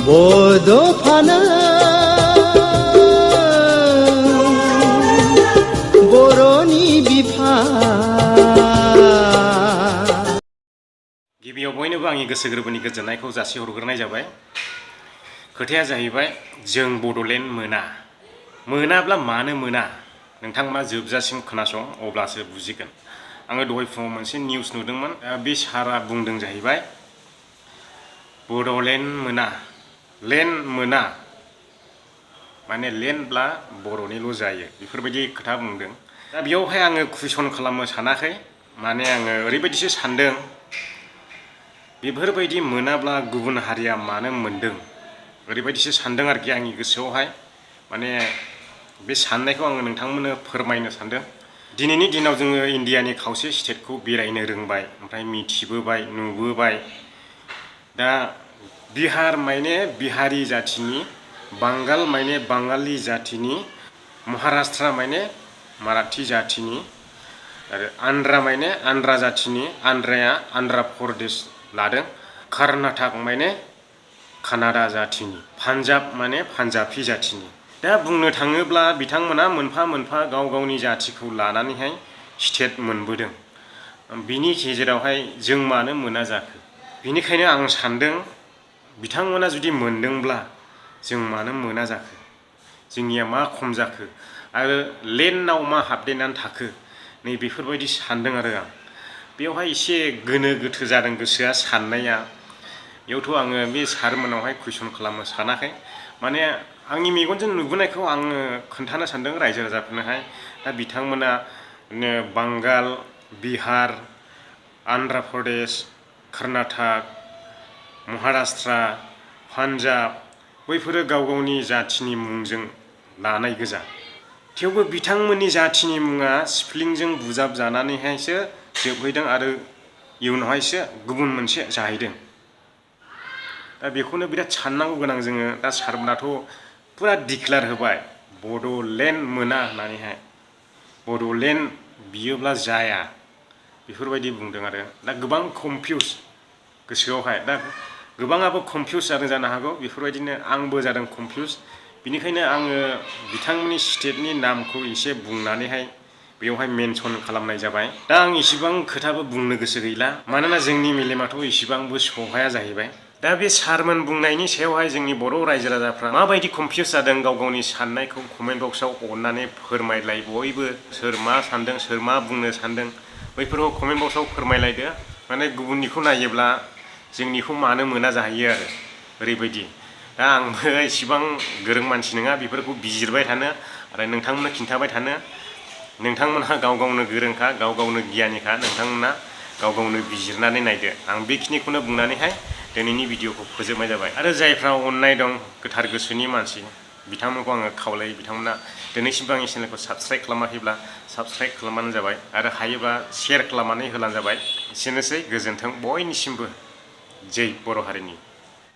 बड'फानो बर'नि बिफा। गिबियाव बयनोबो आंनि गोसो गोरबोनि गोजोननायखौ जासिहरग्रोनाय जाबाय। खोथाया जाहैबाय जों बड'लेण्ड मोनाब्ला मानो मोना नोंथांमोना जोबजासिम खोनासं अब्लासो बुजिगोन। आङो दहाय फुङाव मोनसे निउस नुदोंमोन, बे सारा बुंदों जाहैबाय बड'लेण्ड लेण्ड मोना माने लेण्डब्ला बर'निल' जायो बेफोरबायदि खोथा बुंदों। दा बेयावहाय आङो कुइसन खालामनो सानाखै, माने आङो ओरैबायदिसो सानदों बेफोरबायदि मोनाब्ला गुबुन हारिया मानो मोनदों ओरैबायदिसो सानदों आरोखि आंनि गोसोआवहाय। माने बे साननायखौ आङो नोंथांमोननो फोरमायनो सानदों। दिनैनि दिनाव जोङो इण्डियानि खावसे स्टेटखौ बेरायनो रोंबाय, ओमफ्राय मिथिबोबाय नुबोबाय। दा बिहार माने बिहारि जाथिनि, बांगाल माने बाङालि जाथिनि, महाराष्ट्र माने माराठी जाथिनि, आरो आन्ध्रा माने आन्ध्रा जाथिनि, आन्ध्राया आन्ध्रा प्रदेश लादों, कर्नाटक माने कानाडा जाथिनि, पान्जाब माने पान्जाबि जाथिनि। दा बुंनो थाङोब्ला बिथांमोना मोनफा मोनफा गाव गावनि जाथिखौ लानानैहाय स्टेट मोनबोदों। बिनि गेजेरावहाय जों मानो मोना जाखो? बिनिखायनो आं सानदों बिथांमोना जुदि मोनदोंब्ला जों मानो मोना जाखो? जोंनिया मा खम जाखो? आरो लेण्डआव मा हाबदेरनानै थाखो? नै बेफोरबायदि सानदों आरो आं। बेवहाय एसे गोनो गोथो जादों गोसोआ, साननाया। बेयावथ' आङो बे सारमोनावहाय कुइसन खालामनो सानाखै, माने आंनि मेगनजों नुबोनायखौ आङो खोन्थानो सानदों रायजो राजाफोरनोहाय। दा बिथांमोना बांगाल, बिहार, आन्ध्र प्रदेश, कर्नाटक, महाराष्ट्र, पान्जाब बैफोरो गाव गावनि जाथिनि मुंजों लानाय गोजा। थेवबो बिथांमोननि जाथिनि मुङा स्पेलिंजों बुजाब जानानैहायसो जोबहैदों आरो इयुनावहायसो गुबुन मोनसे जाहैदों। दा बेखौनो बिराद साननांगौ गोनां जोङो। दा सारमोनाथ' फुरा डिक्लेयार होबाय बड'लेण्ड मोना होननानैहाय, बड'लेण्ड बियोब्ला जाया बेफोरबायदि बुंदों आरो। दा गोबां कनफिउस गोसोआवहाय, दा गोबाङाबो कनफिउस जानो हागौ, बेफोरबायदिनो आंबो जादों कनफिउस। बिनिखायनो आङो बिथांमोननि स्टेटनि नामखौ एसे बुंनानैहाय बेवहाय मेनसन खालामनाय जाबाय। दा आं इसिबां खोथाबो बुंनो गोसो गैला, मानोना जोंनि मेलेमाथ' इसिबांबो सहाया जाहैबाय। दा बे सारमोन बुंनायनि सायावहाय जोंनि बर' रायजो राजाफ्रा माबायदि कनफिउस जादों गाव गावनि साननायखौ कमेन्ट बक्सआव अननानै फोरमायलाय बयबो। सोर मा सानदों, सोर मा बुंनो सानदों बैफोरखौ कमेन्ट बक्सआव फोरमायलायदो। माने गुबुननिखौ नायोब्ला जोंनिखौ मानो मोना जाहैयो आरो ओरैबायदि। दा आंबो इसिबां गोरों मानसि नङा बेफोरखौ बिजिरबाय थानो आरो नोंथांमोननो खिन्थाबाय थानो। नोंथांमोनहा गाव गावनो गोरोंखा, गाव गावनो गियानिखा, नोंथांमोना गाव गावनो बिजिरनानै नायदो। आं बेखिनिखौनो बुंनानैहाय दिनैनि भिडिअखौ फोजोबनाय जाबाय। आरो जायफ्रा अननाय दं, गोथार गोसोनि मानसि, बिथांमोनखौ आङो खावलायो, बिथांमोना दिनैसिमबो आंनि चेनेलखौ साबस्क्राइब खालामाखैब्ला साबस्क्राइब खालामबानो जाबाय, आरो हायोबा शेयार खालामनानै होब्लानो जाबाय। एसेनोसै, गोजोन्थों बयनिसिमबो। जै बर' हारिनि।